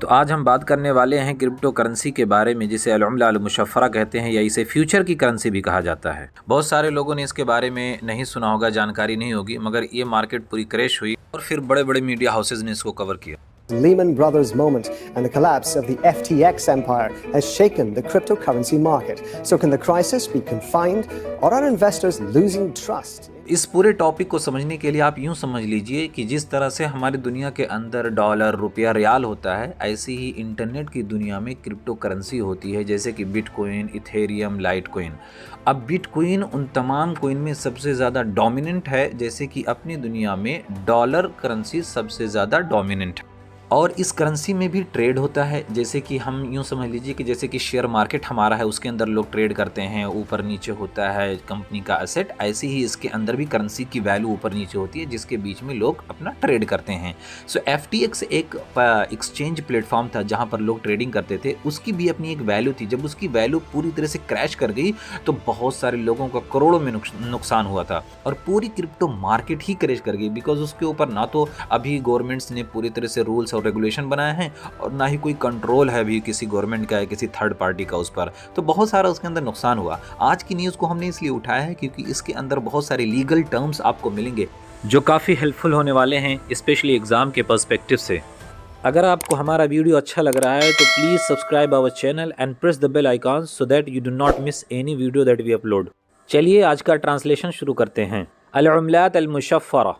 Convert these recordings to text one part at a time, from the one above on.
तो आज हम बात करने वाले हैं क्रिप्टो करेंसी के बारे में, जिसे अल-उम्ला अल-मुशफ़रा कहते हैं या इसे फ्यूचर की करेंसी भी कहा जाता है। बहुत सारे लोगों ने इसके बारे में नहीं सुना होगा, जानकारी नहीं होगी, मगर ये मार्केट पूरी क्रैश हुई और फिर बड़े बड़े मीडिया हाउसेज ने इसको कवर किया। Lehman Brothers moment and the collapse of the FTX empire has shaken the cryptocurrency market. So can the crisis be confined, or are investors losing trust? इस पूरे टॉपिक को समझने के लिए आप यूँ समझ लीजिए कि जिस तरह से हमारी दुनिया के अंदर डॉलर, रुपया, रियाल होता है, ऐसी ही इंटरनेट की दुनिया में क्रिप्टो करेंसी होती है, जैसे कि बिटकॉइन, इथेरियम, लाइटकॉइन। अब बिटकॉइन उन तमाम कॉइन में सबसे ज़्यादा डोमिनेंट है, जैसे कि अपनी दुनिया में डॉलर करेंसी सबसे ज़्यादा डोमिनेंट है। और इस करेंसी में भी ट्रेड होता है, जैसे कि हम यूँ समझ लीजिए कि जैसे कि शेयर मार्केट हमारा है, उसके अंदर लोग ट्रेड करते हैं, ऊपर नीचे होता है कंपनी का एसेट, ऐसे ही इसके अंदर भी करेंसी की वैल्यू ऊपर नीचे होती है, जिसके बीच में लोग अपना ट्रेड करते हैं। सो FTX एक एक्सचेंज प्लेटफॉर्म था जहाँ पर लोग ट्रेडिंग करते थे, उसकी भी अपनी एक वैल्यू थी। जब उसकी वैल्यू पूरी तरह से क्रैश कर गई तो बहुत सारे लोगों का करोड़ों में नुकसान हुआ था और पूरी क्रिप्टो मार्केट ही क्रैश कर गई, बिकॉज उसके ऊपर ना तो अभी गवर्नमेंट्स ने पूरी तरह से रूल्स और रेगुलेशन बनाए हैं और ना ही कोई कंट्रोल है भी किसी गवर्नमेंट का या किसी थर्ड पार्टी का उस पर, तो बहुत सारा उसके अंदर नुकसान हुआ। आज की न्यूज़ को हमने इसलिए उठाया है क्योंकि इसके अंदर बहुत सारे लीगल टर्म्स आपको मिलेंगे जो काफ़ी हेल्पफुल होने वाले हैं, स्पेशली एग्ज़ाम के पर्सपेक्टिव से। अगर आपको हमारा वीडियो अच्छा लग रहा है तो please subscribe our channel and press the bell icon so that you do not miss any video that we upload. चलिए आज का ट्रांसलेशन शुरू करते हैं। अल-उम्लात अल-मुशफ़रा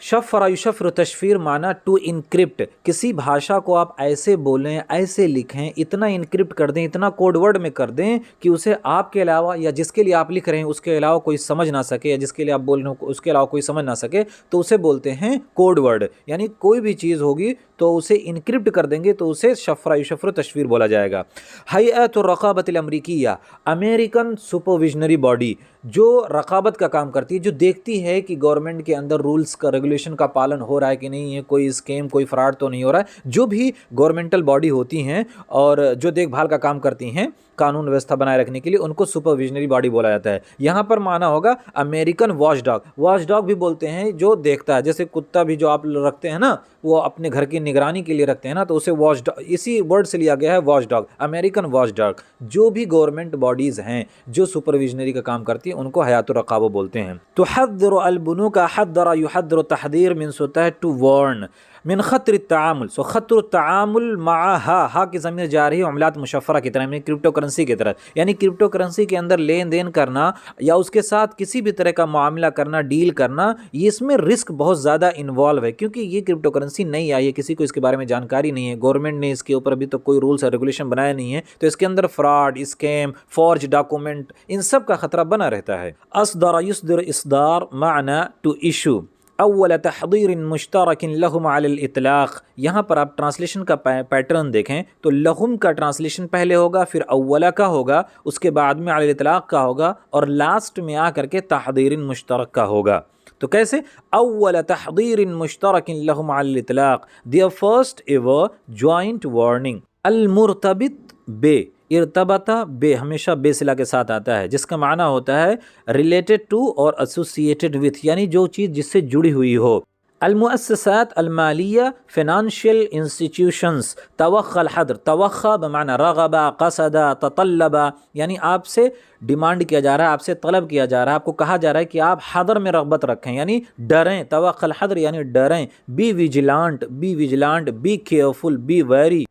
शफ़रा युशफ़्र तशफ़ीर माना टू इनक्रिप्ट। किसी भाषा को आप ऐसे बोलें, ऐसे लिखें, इतना इनक्रिप्ट कर दें, इतना कोड वर्ड में कर दें कि उसे आपके अलावा या जिसके लिए आप लिख रहे हैं उसके अलावा कोई समझ ना सके, या जिसके लिए आप बोल रहे हो उसके अलावा कोई समझ ना सके, तो उसे बोलते हैं कोड वर्ड। यानी कोई भी चीज़ होगी तो उसे इनक्रिप्ट कर देंगे तो उसे शफ़रा युशफ़्र तशफ़ीर बोला जाएगा। हयअतुर रक़ाबत अल-अमरीकिया, अमेरिकन सुपरविजनरी बॉडी जो रक़ाबत का काम करती है, जो देखती है कि गवर्नमेंट के अंदर रूल्स का, रेगुलेशन का पालन हो रहा है कि नहीं है, कोई स्कैम, कोई फ्रॉड तो नहीं हो रहा है। जो भी गवर्नमेंटल बॉडी होती हैं और जो देखभाल का काम करती हैं कानून व्यवस्था बनाए रखने के लिए, उनको सुपरविजनरी बॉडी बोला जाता है। यहाँ पर माना होगा अमेरिकन वॉचडॉग। वॉचडॉग भी बोलते हैं जो देखता है, जैसे कुत्ता भी जो आप रखते हैं ना, वो अपने घर की निगरानी के लिए रखते हैं ना, तो उसे वॉचडॉग, इसी वर्ड से लिया गया है वॉचडॉग, अमेरिकन वॉचडॉग। जो भी गवर्नमेंट बॉडीज़ हैं जो सुपरविजनरी का काम करती है उनको हयातुर रक़ाबा बोलते हैं। तो हद्दर अल-बुनूक हद्दर युहद्दर तहदीर मिन सुतह टू वार्न मिन खतर तामुल। सो खतर तामुल माहा, हा की ज़मीर जा रही है उमलात मुशफ़रा की तरह, यानी क्रिप्टो करेंसी की तरह। यानी क्रिप्टो करेंसी के अंदर लेन देन करना या उसके साथ किसी भी तरह का मामला करना, डील करना, ये इसमें रिस्क बहुत ज़्यादा इन्वॉल्व है, क्योंकि ये क्रिप्टो करेंसी नई आई है, किसी को इसके बारे में जानकारी नहीं है, गवर्नमेंट ने इसके ऊपर अभी तो कोई रूल्स और रेगुलेशन बनाया नहीं है, तो इसके अंदर फ्रॉड, स्कैम, फॉर्ज डॉक्यूमेंट, इन सब का खतरा बना रहता है। असदर युसदिर इसदार माना टू इशू अव्वल तहदीर मुश्तरकिन लहुम अलल इतलाक़। यहाँ पर आप ट्रांसलेशन का पैटर्न देखें तो लहुम का ट्रांसलेशन पहले होगा, फिर अव्वला का होगा, उसके बाद में अलल इतलाक़ का होगा और लास्ट में आकर के तहदीर मुश्तरक का होगा। तो कैसे? अव्वल तहदीर मुश्तरकिन लहुम अलल इतलाक़, their first ever joint warning. अल-मुर्तबित बे, इर्तबता बे हमेशा बेसिला के साथ आता है, जिसका माना होता है रिलेटेड टू और एसोसिएटेड विथ, यानी जो चीज़ जिससे जुड़ी हुई हो। अल-मुअस्ससात अल-मालिया, फाइनेंशियल इंस्टीट्यूशंस। तवक्खा अल-हद्र, तवक्खा बमाना रग़बा, क़सदा, ततल्लबा, यानी आपसे डिमांड किया जा रहा है, आपसे तलब किया जा रहा है, आपको कहा जा रहा है कि आप हदर में रग़बत रखें, यानी डरें। तवक्खा अल-हद्र यानी डरें। Be vigilant, be vigilant, be careful, be very.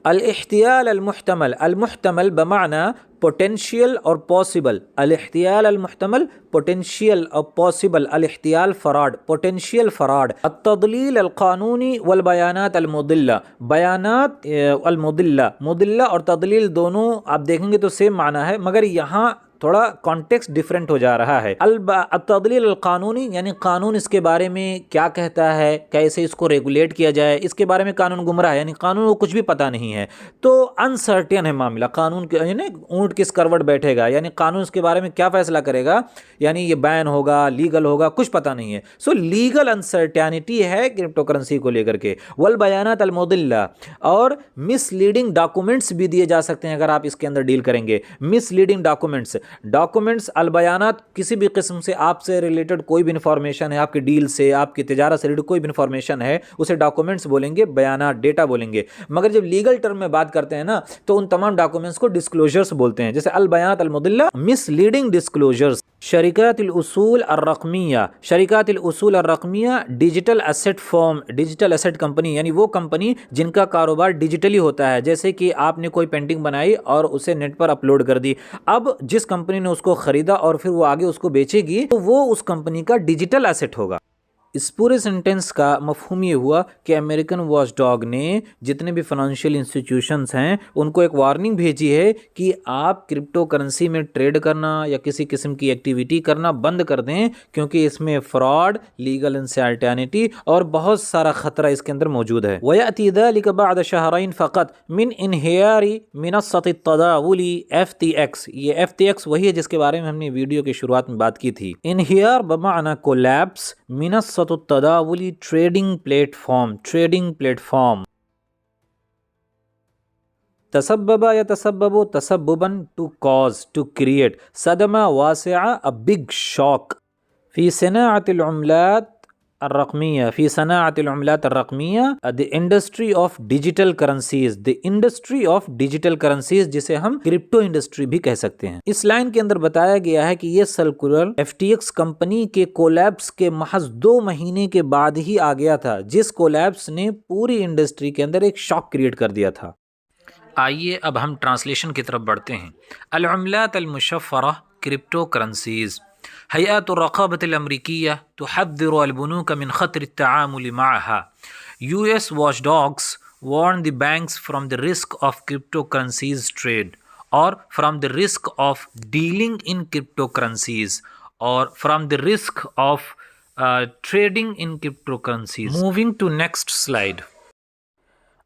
अल-इह्तियाल अल-मुहतमल, अल-मुहतमल बमाना पोटेंशियल और पॉसिबल। अल-इह्तियाल अल-मुहतमल पोटेंशियल और पॉसिबल, अल-इह्तियाल फ्रॉड, पोटेंशियल फ्रॉड। अत-तदलील अल-क़ानूनी वल बयानात अल-मुदिल्ला, बयानात अल-मुदिल्ला, मुदिल्ला और तदलील दोनों आप देखेंगे तो सेम माना है, मगर यहाँ थोड़ा कॉन्टेक्स्ट डिफरेंट हो जा रहा है। अल-तदलील अल-क़ानूनी यानी कानून इसके बारे में क्या कहता है, कैसे इसको रेगुलेट किया जाए, इसके बारे में कानून गुमराह है, यानी कानून को कुछ भी पता नहीं है, तो अनसर्टेन है मामला। कानून के यानी ऊँट किस करवट बैठेगा, यानी कानून इसके बारे में क्या फ़ैसला करेगा, यानी ये बैन होगा, लीगल होगा, कुछ पता नहीं है। सो लीगल अनसर्टेनिटी है क्रिप्टो करेंसी को लेकर के। वल बयानात अल-मुदिल्ला, और मिसलीडिंग डॉक्यूमेंट्स भी दिए जा सकते हैं अगर आप इसके अंदर डील करेंगे। मिसलीडिंग डॉक्यूमेंट्स डॉक्यूमेंट्स अलबयानात, किसी भी किस्म से आपसे रिलेटेड कोई भी इंफॉर्मेशन है, आपकी डील से, आपकी तिजारत से रिलेटेड कोई भी इंफॉर्मेशन है, उसे डॉक्यूमेंट्स बोलेंगे, बयानात, डेटा बोलेंगे। मगर जब लीगल टर्म में बात करते हैं ना, तो उन तमाम डॉक्यूमेंट्स को डिस्क्लोजर्स बोलते हैं, जैसे अलबयानात अलमुदिल्ला, मिसलीडिंग डिस्क्लोजर्स। शरीकातिल उसूल अर्रक़मिया, शरीकातिल उसूल अर्रक़मिया digital asset firm, digital asset company, यानी वो कंपनी जिनका कारोबार डिजिटली होता है। जैसे कि आपने कोई पेंटिंग बनाई और उसे नेट पर अपलोड कर दी, अब जिस कंपनी ने उसको खरीदा और फिर वो आगे उसको बेचेगी, तो वो उस कंपनी का डिजिटल एसेट होगा। इस पूरे सेंटेंस का मफहूम ये हुआ कि अमेरिकन वॉचडॉग ने जितने भी फाइनेंशियल इंस्टीट्यूशंस हैं उनको एक वार्निंग भेजी है कि आप क्रिप्टो करेंसी में ट्रेड करना या किसी किस्म की एक्टिविटी करना बंद कर दें, क्योंकि इसमें फ्रॉड, लीगल अनसर्टेनिटी और बहुत सारा ख़तरा इसके अंदर मौजूद है। वयअती ज़ालिक बअद शहरैन फ़क़त मिन इन्हियारी मिनस्सत तदावुली FTX। ये FTX वही है जिसके बारे में हमने वीडियो की शुरुआत में बात की थी। इन्हियार बमाना कोलैप्स, मिनस्सत तदावुली ट्रेडिंग प्लेटफॉर्म। तसब्बबा यतसब्बबु तसब्बुबन, टू कॉज, टू क्रिएट। सदमा वासिआ, अ बिग शॉक। फी सनाअतिल उमलात अर्रक़मिया, फ़ी सनाअतिल उमलात अर्रक़मिया, the industry of digital currencies, the industry of digital currencies, जिसे हम क्रिप्टो इंडस्ट्री भी कह सकते हैं। इस लाइन के अंदर बताया गया है कि ये सर्कुलर FTX कंपनी के कोलैप्स के महज 2 महीने के बाद ही आ गया था, जिस कोलैप्स ने पूरी इंडस्ट्री के अंदर एक शॉक क्रिएट कर दिया था। आइए अब हम ट्रांसलेशन की तरफ बढ़ते हैं। अल उमलात अल मुशफ़रा, क्रिप्टो करेंसीज। हयअतुर रक़ाबतिल अमरीकिया तुहद्दिरु अल बुनूक मिन ख़तर अत-तआमुल मअहा। US watchdogs warn the banks from the risk of cryptocurrencies trade, or from the risk of dealing in cryptocurrencies, or from the risk of trading in cryptocurrencies. Moving to next slide.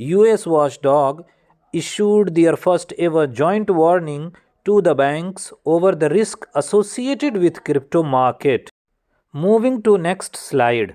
US watchdog issued their first ever joint warning to the banks over the risk associated with crypto market. Moving to next slide.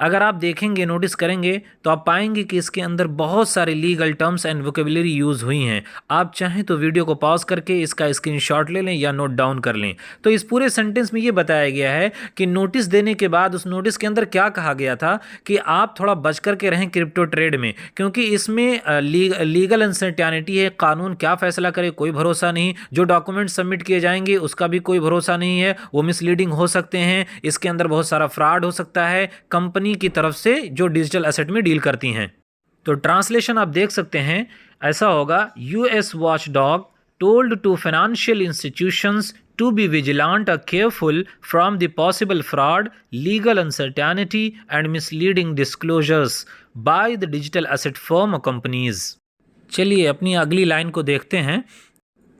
अगर आप देखेंगे, notice करेंगे, तो आप पाएंगे कि इसके अंदर बहुत सारे legal terms and vocabulary use हुई हैं। आप चाहें तो वीडियो को पॉज करके इसका स्क्रीनशॉट ले लें या नोट डाउन कर लें। तो इस पूरे सेंटेंस में ये बताया गया है कि नोटिस देने के बाद उस नोटिस के अंदर क्या कहा गया था कि आप थोड़ा बच करके रहें क्रिप्टो ट्रेड में, क्योंकि इसमें लीगल अनसर्टेनिटी है। कानून क्या फ़ैसला करे कोई भरोसा नहीं, जो डॉक्यूमेंट सबमिट किए जाएंगे उसका भी कोई भरोसा नहीं है, वो मिसलीडिंग हो सकते हैं, इसके अंदर बहुत सारा फ्रॉड हो सकता है कंपनी की तरफ से जो डिजिटल एसेट में डील करती हैं। तो ट्रांसलेशन आप देख सकते हैं, ऐसा होगा, US watchdog told to financial institutions to be vigilant or careful from the possible fraud, legal uncertainty and misleading disclosures by the digital asset firm or companies. चलिए अपनी अगली लाइन को देखते हैं।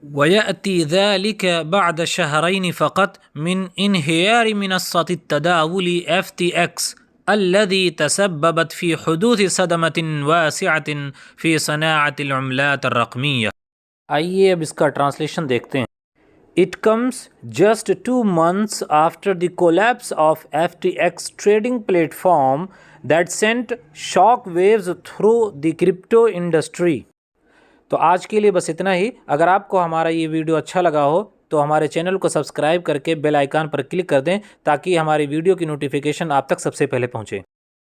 वयअती ज़ालिक बअद शहरैन फ़क़त मिन इन्हियार मिनस्सत अत-तदावुल FTX अल्लज़ी तसब्बबत फ़ी हुदूथ सदमतिन वासिअतिन फ़ी सनाअतिल उमलात अर्रक़मिया। आइए अब इसका ट्रांसलेशन देखते हैं। It comes just 2 months after the collapse of FTX trading platform that sent shock waves through the crypto industry. तो आज के लिए बस इतना ही। अगर आपको हमारा ये वीडियो अच्छा लगा हो तो हमारे चैनल को सब्सक्राइब करके बेल आइकन पर क्लिक कर दें, ताकि हमारी वीडियो की नोटिफिकेशन आप तक सबसे पहले पहुंचे।